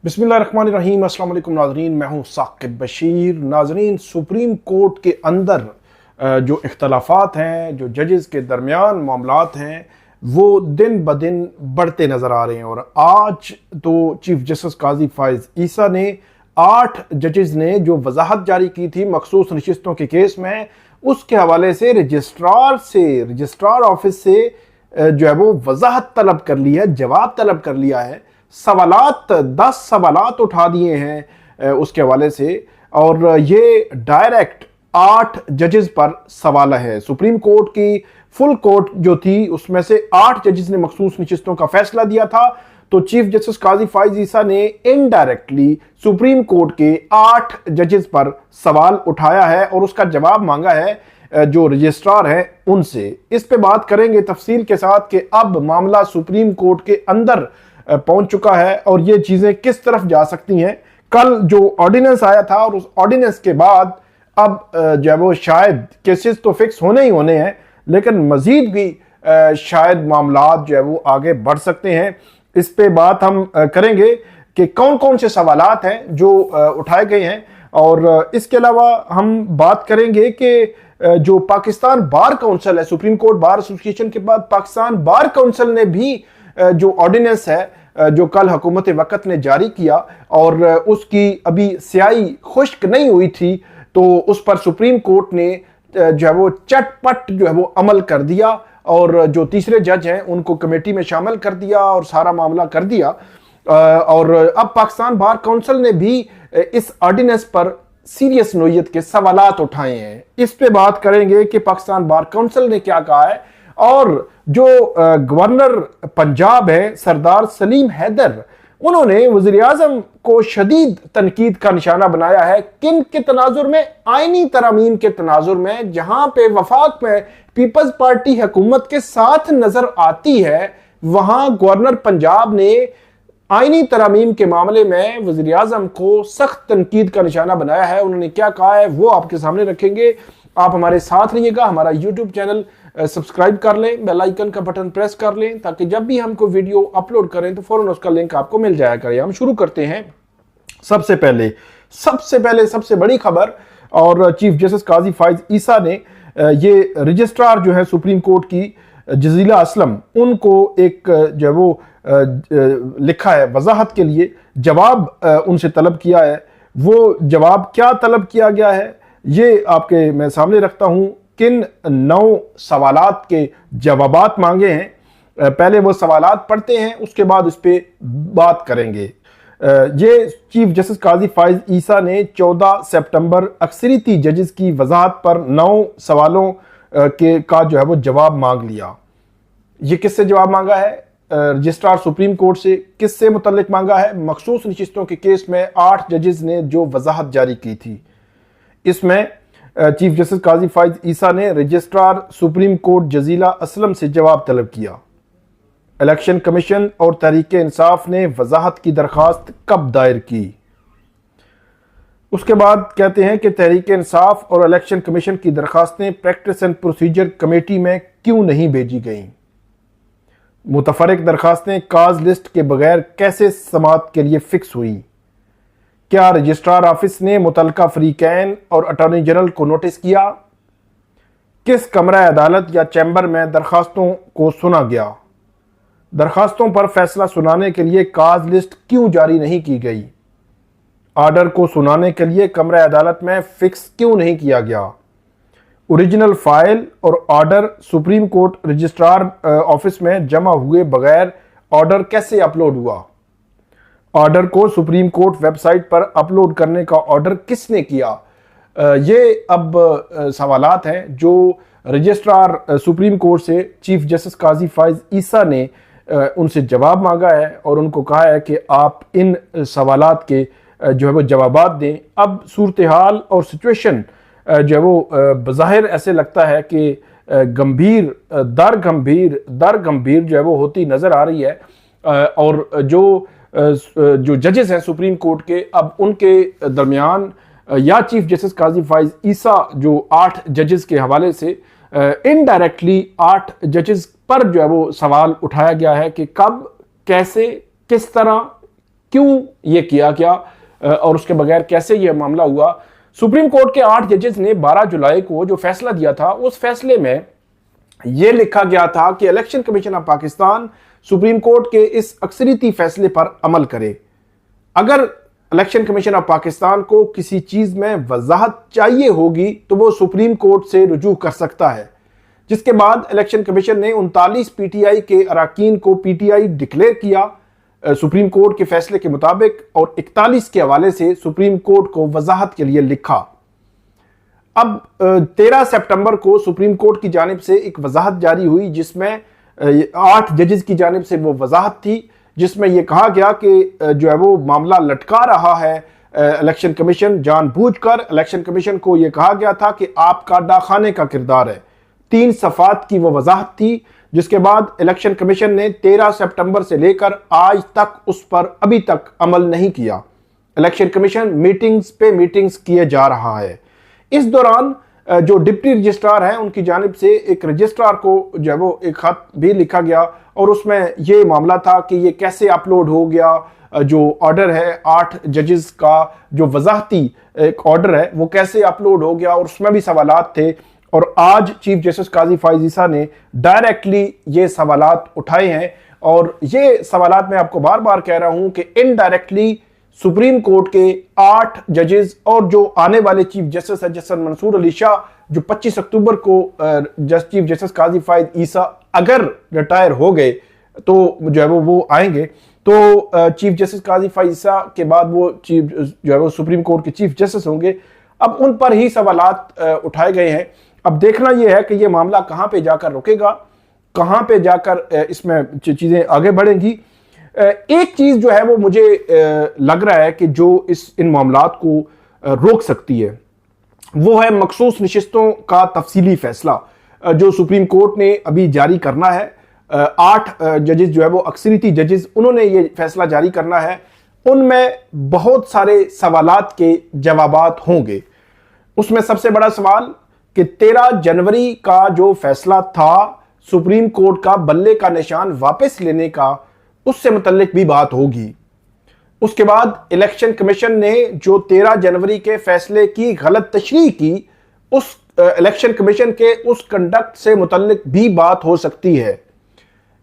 बिस्मिल्लाहिर्रहमानिर्रहीम। अस्सलाम वालेकुम नाज़रीन, मैं हूँ साकिब बशीर। नाज़रीन, सुप्रीम कोर्ट के अंदर जो इख्तलाफात हैं, जो जजेस के दरमियान मामलात हैं, वो दिन ब दिन बढ़ते नज़र आ रहे हैं। और आज तो चीफ जस्टिस काजी फाइज ईसा ने 8 जजेस ने जो वजाहत जारी की थी मखसूस नशिस्तों के केस में, उसके हवाले से रजिस्ट्रार ऑफिस से जो है वो वजाहत तलब कर ली है, जवाब तलब कर लिया है। 10 सवालात उठा दिए हैं उसके हवाले से, और ये डायरेक्ट 8 जजेस पर सवाल है। सुप्रीम कोर्ट की फुल कोर्ट जो थी उसमें से 8 जजेस ने मखसूस नशिस्तों का फैसला दिया था, तो चीफ जस्टिस काजी फाइज ईसा ने इनडायरेक्टली सुप्रीम कोर्ट के 8 जजेस पर सवाल उठाया है और उसका जवाब मांगा है जो रजिस्ट्रार हैं उनसे। इस पे बात करेंगे तफसील के साथ कि अब मामला सुप्रीम कोर्ट के अंदर पहुंच चुका है और ये चीजें किस तरफ जा सकती हैं। कल जो ऑर्डिनेंस आया था और उस ऑर्डिनेंस के बाद अब जो है वो शायद केसेस तो फिक्स होने ही होने हैं, लेकिन मजीद भी शायद मामलात जो है वो आगे बढ़ सकते हैं। इस पे बात हम करेंगे कि कौन कौन से सवालात हैं जो उठाए गए हैं, और इसके अलावा हम बात करेंगे कि जो पाकिस्तान बार काउंसिल है, सुप्रीम कोर्ट बार एसोसिएशन के बाद पाकिस्तान बार काउंसिल ने भी जो ऑर्डिनेंस है जो कल हुकूमत वक्त ने जारी किया और उसकी अभी स्याही खुश्क नहीं हुई थी, तो उस पर सुप्रीम कोर्ट ने जो है वो चटपट जो है वो अमल कर दिया और जो तीसरे जज हैं उनको कमेटी में शामिल कर दिया और सारा मामला कर दिया। और अब पाकिस्तान बार काउंसिल ने भी इस ऑर्डिनेंस पर सीरियस नोयत के सवालात उठाए हैं। इस पे बात करेंगे कि पाकिस्तान बार काउंसिल ने क्या कहा है, और जो गवर्नर पंजाब है सरदार सलीम हैदर, उन्होंने वज़ीर आज़म को शदीद तनकीद का निशाना बनाया है। किन के तनाजुर में? आईनी तरमीम के तनाजुर में, जहां पे वफाक में पीपल्स पार्टी हुकूमत के साथ नजर आती है, वहां गवर्नर पंजाब ने आईनी तरमीम के मामले में वज़ीर आज़म को सख्त तनकीद का निशाना बनाया है। उन्होंने क्या कहा है वो आपके सामने रखेंगे। आप हमारे साथ रहिएगा, हमारा यूट्यूब चैनल सब्सक्राइब कर लें, बेल आइकन का बटन प्रेस कर लें, ताकि जब भी हम कोई वीडियो अपलोड करें तो फौरन उसका लिंक आपको मिल जाया करे। हम शुरू करते हैं सबसे पहले सबसे बड़ी खबर, और चीफ जस्टिस काजी फाइज ईसा ने ये रजिस्ट्रार जो है सुप्रीम कोर्ट की जजीला असलम, उनको एक जो है वो लिखा है वजाहत के लिए, जवाब उनसे तलब किया है। वो जवाब क्या तलब किया गया है ये आपके मैं सामने रखता हूं। किन 9 सवालात के जवाबात मांगे हैं, पहले वो सवालात पढ़ते हैं, उसके बाद उस पर बात करेंगे। ये चीफ जस्टिस काजी फाइज ईसा ने 14 सितंबर अक्सरियती जजेस की वजाहत पर 9 सवालों का जो है वो जवाब मांग लिया। ये किससे जवाब मांगा है? रजिस्ट्रार सुप्रीम कोर्ट से। किससे मुतल्लिक मांगा है? मखसूस नशिस्तों के केस में 8 जजेस ने जो वजाहत जारी की थी, इसमें चीफ जस्टिस काजी फाइज ईसा ने registrar supreme court Jazila Aslam से जवाब तलब किया। इलेक्शन कमीशन और तहरीक इंसाफ ने वजाहत की दरखास्त कब दायर की? उसके बाद कहते हैं कि तहरीक इंसाफ और इलेक्शन कमीशन की दरखास्तें प्रैक्टिस एंड प्रोसीजर कमेटी में क्यों नहीं भेजी गईं? मुतफरक दरखास्तें काज लिस्ट के बगैर कैसे समाअत के लिए फिक्स हुई? क्या रजिस्ट्रार ऑफिस ने मुतलका फ्रीकैन और अटॉर्नी जनरल को नोटिस किया? किस कमरा अदालत या चैम्बर में दरखास्तों को सुना गया? दरखास्तों पर फैसला सुनाने के लिए काज लिस्ट क्यों जारी नहीं की गई? आर्डर को सुनाने के लिए कमरा अदालत में फिक्स क्यों नहीं किया गया? ओरिजिनल फाइल और order supreme court registrar office में जमा हुए बगैर ऑर्डर कैसे अपलोड हुआ? ऑर्डर को सुप्रीम कोर्ट वेबसाइट पर अपलोड करने का ऑर्डर किसने किया? ये अब सवालात हैं जो रजिस्ट्रार सुप्रीम कोर्ट से चीफ जस्टिस काजी फाइज ईसा ने उनसे जवाब मांगा है और उनको कहा है कि आप इन सवालात के जो है वो जवाबात दें। अब सूरत हाल और सिचुएशन जो है वो बज़ाहिर ऐसे लगता है कि गंभीर दर गंभीर जो है वो होती नज़र आ रही है, और जो जजेस हैं सुप्रीम कोर्ट के, अब उनके दरमियान या चीफ जस्टिस काजी फाइज ईसा जो 8 जजेस के हवाले से इनडायरेक्टली 8 जजेस पर जो है वो सवाल उठाया गया है कि कब, कैसे, किस तरह, क्यों ये किया क्या और उसके बगैर कैसे ये मामला हुआ। सुप्रीम कोर्ट के 8 जजेस ने 12 जुलाई को जो फैसला दिया था, उस फैसले में यह लिखा गया था कि election commission of Pakistan supreme court के इस अक्सरियती फैसले पर अमल करे। अगर इलेक्शन कमीशन ऑफ पाकिस्तान को किसी चीज में वजाहत चाहिए होगी तो वो सुप्रीम कोर्ट से रुजू कर सकता है। जिसके बाद इलेक्शन कमीशन ने 39 पीटीआई के अरकान को पीटीआई डिक्लेयर किया सुप्रीम कोर्ट के फैसले के मुताबिक, और 41 के हवाले से सुप्रीम कोर्ट को वजाहत के लिए लिखा। अब 13 सितंबर को सुप्रीम कोर्ट की जानिब से एक वजाहत जारी हुई, जिसमें 8 जजेस की जानिब से वो वजाहत थी, जिसमें यह कहा गया कि जो है वो मामला लटका रहा है इलेक्शन कमीशन जानबूझकर। इलेक्शन कमीशन को यह कहा गया था कि आपका डाखाने का किरदार है। 3 सफ़ात की वो वजाहत थी, जिसके बाद इलेक्शन कमीशन ने 13 सितंबर से लेकर आज तक उस पर अभी तक अमल नहीं किया। इलेक्शन कमीशन मीटिंग्स पे मीटिंग्स किए जा रहा है। इस दौरान जो डिप्टी रजिस्ट्रार हैं उनकी जानिब से एक रजिस्ट्रार को जो है वो एक खत भी लिखा गया, और उसमें ये मामला था कि ये कैसे अपलोड हो गया। जो ऑर्डर है 8 जजेस का जो वजाहती एक ऑर्डर है वो कैसे अपलोड हो गया, और उसमें भी सवालात थे। और आज चीफ जस्टिस काजी फाइज ईसा ने डायरेक्टली ये सवालात उठाए हैं, और ये सवालात मैं आपको बार बार कह रहा हूं कि इनडायरेक्टली सुप्रीम कोर्ट के 8 जजेस और जो आने वाले चीफ जस्टिस है जस्टिस मंसूर अली शाह, जो 25 अक्टूबर को चीफ जस्टिस काजी फाइज ईसा अगर रिटायर हो गए तो जो है वो आएंगे, तो चीफ जस्टिस काजी फाइज ईसा के बाद वो चीफ जो है वो सुप्रीम कोर्ट के चीफ जस्टिस होंगे। अब उन पर ही सवालात उठाए गए हैं। अब देखना यह है कि यह मामला कहां पे जाकर रुकेगा, कहां पे जाकर इसमें चीजें आगे बढ़ेंगी। एक चीज जो है वो मुझे लग रहा है कि जो इन मामलात को रोक सकती है वो है मखसूस नशिस्तों का तफसीली फैसला जो सुप्रीम कोर्ट ने अभी जारी करना है। 8 जजेस जो है वो अक्सरियती जजेस, उन्होंने ये फैसला जारी करना है। उनमें बहुत सारे सवालात के जवाबात होंगे। उसमें सबसे बड़ा सवाल कि 13 जनवरी का जो फैसला था सुप्रीम कोर्ट का बल्ले का निशान वापस लेने का, उससे मुतल्लिक भी बात होगी। उसके बाद इलेक्शन कमीशन ने जो 13 जनवरी के फैसले की गलत तशरीह की, उस इलेक्शन कमीशन के उस कंडक्ट से मुतल्लिक भी बात हो सकती है।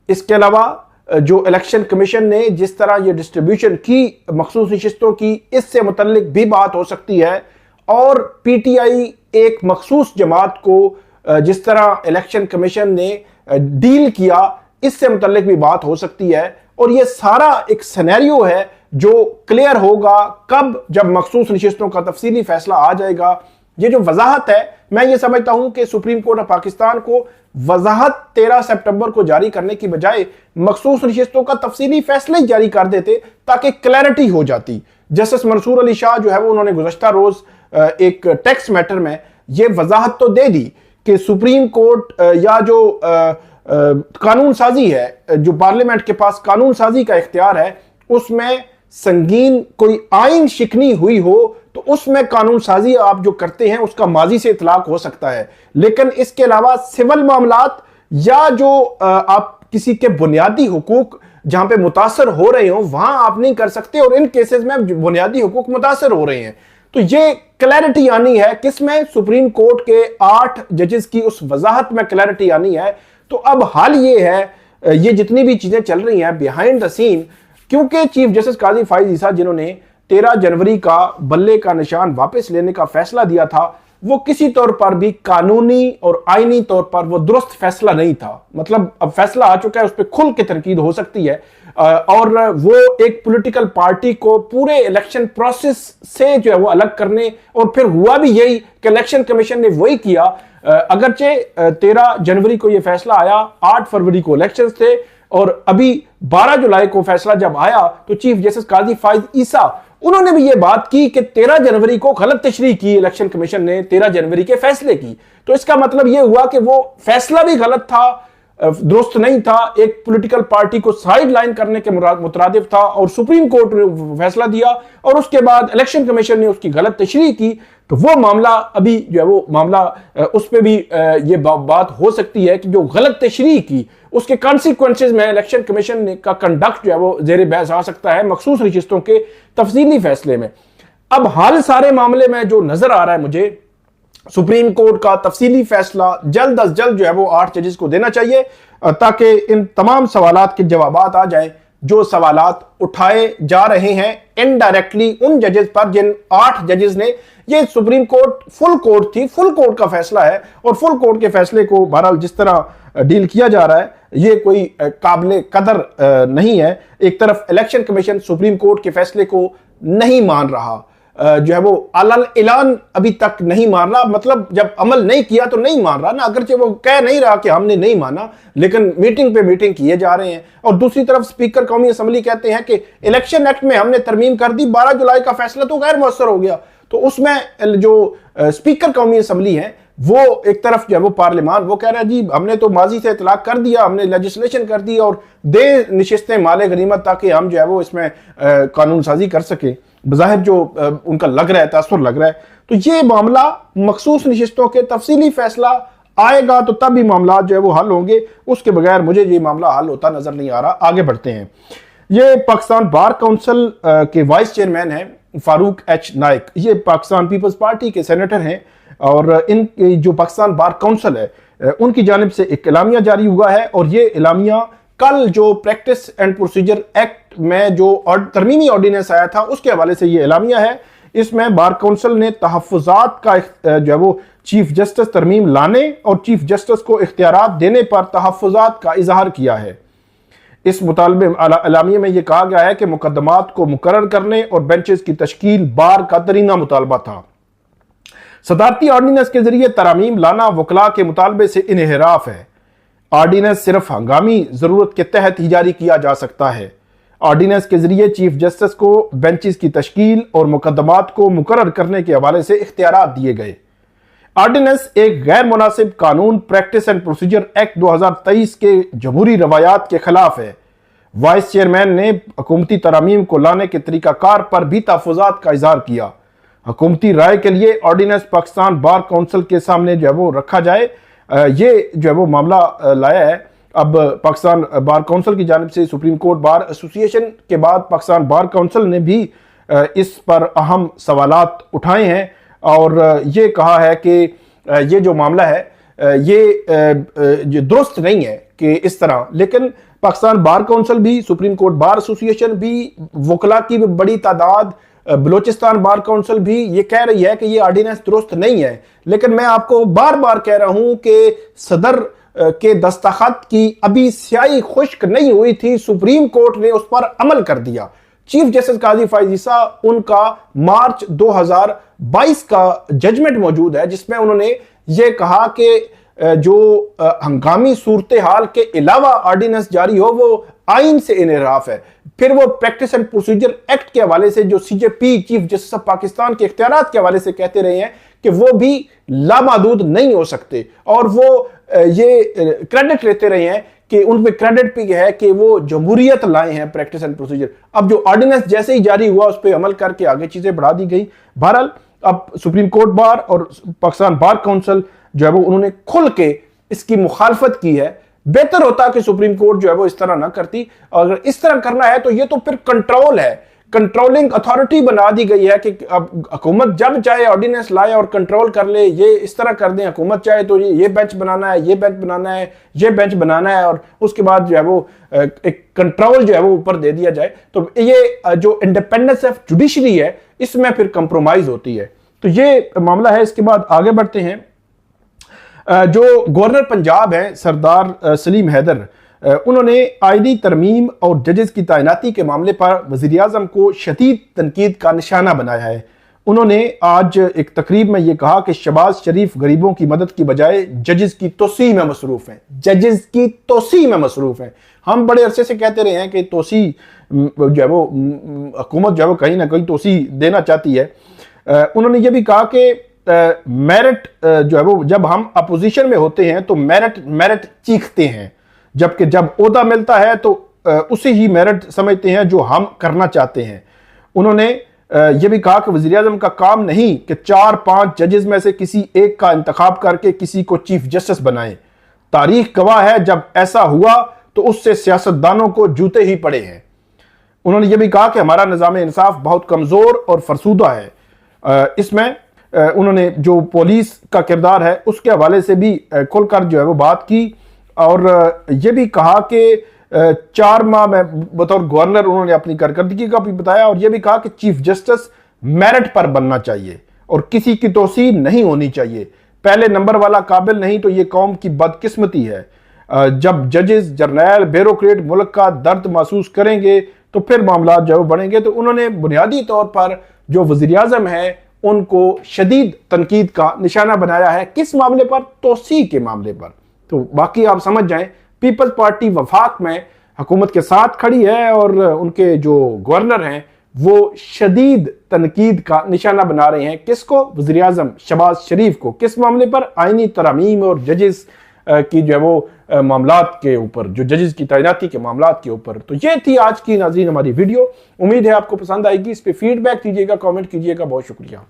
इसके अलावा जो इलेक्शन कमीशन ने जिस तरह ये डिस्ट्रीब्यूशन की मखसूस नशिस्तों की, इससे मुतल्लिक भी बात हो सकती है। और पीटीआई एक मखसूस जमात को जिस तरह इलेक्शन कमीशन ने डील किया, इससे मुतल्लिक भी बात हो सकती है। और ये सारा एक सिनेरियो है जो क्लियर होगा कब, जब मखसूस नशिस्तों का तफसीली फैसला आ जाएगा। ये जो वजाहत है, मैं ये समझता हूं कि सुप्रीम कोर्ट ऑफ पाकिस्तान को वजाहत 13 सितंबर को जारी करने की बजाय मखसूस नशिस्तों का तफसीली फैसला ही जारी कर देते ताकि क्लैरिटी हो जाती। जस्टिस मंसूर अली शाह जो है वो उन्होंने गुज़श्ता रोज एक टेक्स्ट मैटर में ये वजाहत तो दे दी कि सुप्रीम कोर्ट या जो कानून साजी है, जो पार्लियामेंट के पास कानून साजी का इख्तियार है, उसमें संगीन कोई आइन शिकनी हुई हो तो उसमें कानून साजी आप जो करते हैं उसका माजी से इतलाक हो सकता है। लेकिन इसके अलावा सिविल मामलात या जो आप किसी के बुनियादी हुकूक जहां पे मुतासर हो रहे हो वहां आप नहीं कर सकते, और इन केसेस में बुनियादी हुकूक मुतासर हो रहे हैं। तो ये क्लैरिटी आनी है किसमें, सुप्रीम कोर्ट के 8 जजेस की उस वजाहत में क्लैरिटी आनी है। तो अब हाल ये है, ये जितनी भी चीजें चल रही हैं बिहाइंड द सीन, क्योंकि चीफ जस्टिस काजी फाइज ईसा जिन्होंने 13 जनवरी का बल्ले का निशान वापस लेने का फैसला दिया था, वो किसी तौर पर भी कानूनी और आईनी तौर पर वो दुरुस्त फैसला नहीं था। मतलब अब फैसला आ चुका है, उस पर खुल के तनकीद हो सकती है, और वो एक पॉलिटिकल पार्टी को पूरे इलेक्शन प्रोसेस से जो है वो अलग करने, और फिर हुआ भी यही कि इलेक्शन कमीशन ने वही किया। अगरचे 13 जनवरी को ये फैसला आया, 8 फरवरी को इलेक्शंस थे, और अभी 12 जुलाई को फैसला जब आया तो चीफ जस्टिस काजी फाइज ईसा उन्होंने भी ये बात की कि 13 जनवरी को गलत तशरीह की इलेक्शन कमीशन ने 13 जनवरी के फैसले की। तो इसका मतलब ये हुआ कि वो फैसला भी गलत था दुरुस्त नहीं था, एक पॉलिटिकल पार्टी को साइड लाइन करने के मुतरादिफ था, और सुप्रीम कोर्ट ने फैसला दिया और उसके बाद इलेक्शन कमीशन ने उसकी गलत तशरीह की, तो वो मामला अभी जो है वो मामला उस पर भी ये बात हो सकती है कि जो गलत तशरीह की उसके कॉन्सिक्वेंसेज में इलेक्शन कमीशन का कंडक्ट जो है वो जेर बहस आ सकता है मखसूस नशिस्तों के तफसीली फैसले में। अब हाल सारे मामले में जो नजर आ रहा है मुझे, सुप्रीम कोर्ट का तफसीली फैसला जल्द अज जल्द जो है वो 8 जजेस को देना चाहिए, ताकि इन तमाम सवालात के जवाबात आ जाए जो सवालात उठाए जा रहे हैं इनडायरेक्टली उन जजेस पर, जिन 8 जजेस ने, ये सुप्रीम कोर्ट फुल कोर्ट थी, फुल कोर्ट का फैसला है, और फुल कोर्ट के फैसले को बहरहाल जिस तरह डील किया जा रहा है ये कोई काबिल कदर नहीं है। एक तरफ इलेक्शन कमीशन सुप्रीम कोर्ट के फैसले को नहीं मान रहा, जो है वो अलल ऐलान अभी तक नहीं मान रहा, मतलब जब अमल नहीं किया तो नहीं मान रहा ना, अगरचे वो कह नहीं रहा कि हमने नहीं माना, लेकिन मीटिंग पे मीटिंग किए जा रहे हैं। और दूसरी तरफ स्पीकर कौमी असम्बली कहते हैं कि इलेक्शन एक्ट में हमने तरमीम कर दी, 12 जुलाई का फैसला तो गैर मुअस्सर हो गया। तो उसमें जो स्पीकर कौमी असम्बली है वो एक तरफ जो है वो पार्लियामान वो कह रहा है जी हमने तो माजी से इतलाक कर दिया, हमने लेजिस्लेशन कर दी और दे नशिस्तें माले गनीमत ताकि हम जो है वो इसमें कानून साजी कर सके, बज़ाहिर जो उनका लग रहा है, तासुर लग रहा है। तो ये मामला मखसूस नशिस्तों के तफसीली फैसला आएगा तो तब भी मामला जो है वो हल होंगे, उसके बगैर मुझे ये मामला हल होता नजर नहीं आ रहा। आगे बढ़ते हैं। ये पाकिस्तान बार काउंसिल के वाइस चेयरमैन हैं फारूक एच नाइक, ये पाकिस्तान पीपल्स पार्टी के सेनेटर हैं, और इन जो पाकिस्तान बार काउंसिल है उनकी जानिब से एक एलामिया जारी हुआ है, और ये एलामिया कल जो प्रैक्टिस एंड प्रोसीजर एक्ट में जो तरमीमी ऑर्डिनेंस आया था उसके हवाले से ये एलामिया है। इसमें बार काउंसिल ने तहफ़्फ़ुज़ात का जो है वो चीफ जस्टिस तरमीम लाने और चीफ जस्टिस को इख्तियारात देने पर तहफ़्फ़ुज़ात का इजहार किया है। इस मुतालबे एलामिया में यह कहा गया है कि मुकदमात को मुकर्रर करने और बेंचेस की तश्कील बार का तरीना मुतालबा था। सदारती ऑर्डिनेंस के जरिए तरामीम लाना वकला के मुतालबे से इन्हिराफ है। ऑर्डिनेंस सिर्फ हंगामी जरूरत के तहत ही जारी किया जा सकता है। ऑर्डिनेंस के जरिए चीफ जस्टिस को बेंचेस की तश्कील और मुकदमात को मुकर्रर करने के हवाले से इख्तियारात दिए गए। ऑर्डिनेंस एक गैर मुनासिब कानून प्रैक्टिस एंड प्रोसीजर एक्ट 2023 के जमहूरी रवायात के खिलाफ है। वाइस चेयरमैन ने हुकूमती तरामीम को लाने के तरीकाकार पर भी तहफ़्फ़ुज़ात का इजहार किया। हुकूमती राय के लिए ऑर्डिनेंस पाकिस्तान बार काउंसिल के सामने जो है वो रखा जाए, ये जो है वो मामला लाया है। अब पाकिस्तान बार काउंसिल की जानिब से सुप्रीम कोर्ट बार एसोसिएशन के बाद पाकिस्तान बार काउंसिल ने भी इस पर अहम सवालात उठाए हैं और ये कहा है कि ये जो मामला है ये दुरुस्त नहीं है कि इस तरह, लेकिन पाकिस्तान बार काउंसिल भी, सुप्रीम कोर्ट बार एसोसिएशन भी, वकला की बड़ी तादाद, बलूचिस्तान बार काउंसिल भी ये कह रही है कि ये ऑर्डिनेंस दुरुस्त नहीं है। लेकिन मैं आपको बार बार कह रहा हूं कि सदर के दस्तखत की अभी स्याही खुश्क नहीं हुई थी, सुप्रीम कोर्ट ने उस पर अमल कर दिया। चीफ जस्टिस काजी फायज ईसा, उनका मार्च 2022 का जजमेंट मौजूद है जिसमें उन्होंने ये कहा कि जो हंगामी सूरत हाल के अलावा ऑर्डिनेंस जारी हो वो आइन से इनहराफ है। फिर वो प्रैक्टिस एंड प्रोसीजर एक्ट के हवाले से जो CJP chief justice of Pakistan के इख्तियारात के हवाले से कहते रहे हैं कि वो भी लामहदूद नहीं हो सकते, और वो ये क्रेडिट लेते रहे हैं कि उनपे क्रेडिट भी है कि वो जमहूरियत लाए हैं प्रैक्टिस एंड प्रोसीजर। अब जो ऑर्डिनेंस जैसे ही जारी हुआ उस पर अमल करके आगे चीजें बढ़ा दी गई। बहरहाल अब सुप्रीम कोर्ट बार और पाकिस्तान बार काउंसिल जो है वो उन्होंने खुल के इसकी मुखालफत की है। बेहतर होता कि सुप्रीम कोर्ट जो है वो इस तरह ना करती, अगर इस तरह करना है तो ये तो फिर कंट्रोल है, कंट्रोलिंग अथॉरिटी बना दी गई है कि अब हुकूमत जब चाहे ऑर्डिनेंस लाए और कंट्रोल कर ले, ये इस तरह कर दें। हुकूमत चाहे तो ये बेंच बनाना है, ये बेंच बनाना है, ये बेंच बनाना है, और उसके बाद जो है वो एक कंट्रोल जो है वो ऊपर दे दिया जाए। तो ये जो इंडिपेंडेंस ऑफ जुडिशरी है इसमें फिर कंप्रोमाइज होती है। तो ये मामला है। इसके बाद आगे बढ़ते हैं। जो गवर्नर पंजाब हैं सरदार सलीम हैदर, उन्होंने आईनी तरमीम और जजेस की तैनाती के मामले पर वज़ीर आज़म को शदीद तनकीद का निशाना बनाया है। उन्होंने आज एक तकरीब में यह कहा कि शहबाज शरीफ गरीबों की मदद की बजाय जजेस की तोसी में मसरूफ हैं, जजेस की तोसी में मसरूफ हैं। हम बड़े अरसे से कहते रहे हैं कि तोसी जो है वो हुकूमत जो है वो कहीं ना कहीं तोसी देना चाहती है। उन्होंने ये भी कहा कि मेरिट जो है वो जब हम अपोजिशन में होते हैं तो मेरिट चीखते हैं, जबकि जब ओहदा मिलता है तो उसे ही मेरिट समझते हैं जो हम करना चाहते हैं। उन्होंने यह भी कहा कि वज़ीर-ए-आज़म का काम नहीं कि 4-5 जजेस में से किसी एक का इंतखाब करके किसी को चीफ जस्टिस बनाए। तारीख गवाह है जब ऐसा हुआ तो उससे सियासतदानों को जूते ही पड़े हैं। उन्होंने यह भी कहा कि हमारा निज़ाम इंसाफ बहुत कमज़ोर और फरसूदा है। इसमें उन्होंने जो पुलिस का किरदार है उसके हवाले से भी खुलकर जो है वो बात की और यह भी कहा कि 4 माह में बतौर गवर्नर उन्होंने अपनी कारकर्दगी का भी बताया और यह भी कहा कि चीफ जस्टिस मेरिट पर बनना चाहिए और किसी की तौसीह नहीं होनी चाहिए। पहले नंबर वाला काबिल नहीं तो यह कौम की बदकिस्मती है। जब जजेस, जर्नैल, ब्यूरोक्रेट मुल्क का दर्द महसूस करेंगे तो फिर मामला जो बढ़ेंगे। तो उन्होंने बुनियादी तौर पर जो वज़ीर-ए-आज़म है उनको शदीद तनकीद का निशाना बनाया है। किस मामले पर? तौसीह के मामले पर। तो बाकी आप समझ जाएं, पीपल्स पार्टी वफाक में हुकूमत के साथ खड़ी है और उनके जो गवर्नर हैं वो शदीद तनकीद का निशाना बना रहे हैं। किसको? वज़ीर-ए-आज़म शहबाज शरीफ को। किस मामले पर? आईनी तरमीम और जजेस की जो है वो मामलात के ऊपर, जो जजेस की तैनाती के मामलात के ऊपर। तो ये थी आज की नाज़रीन हमारी वीडियो। उम्मीद है आपको पसंद आएगी। इस पर फीडबैक दीजिएगा, कमेंट कीजिएगा। बहुत शुक्रिया।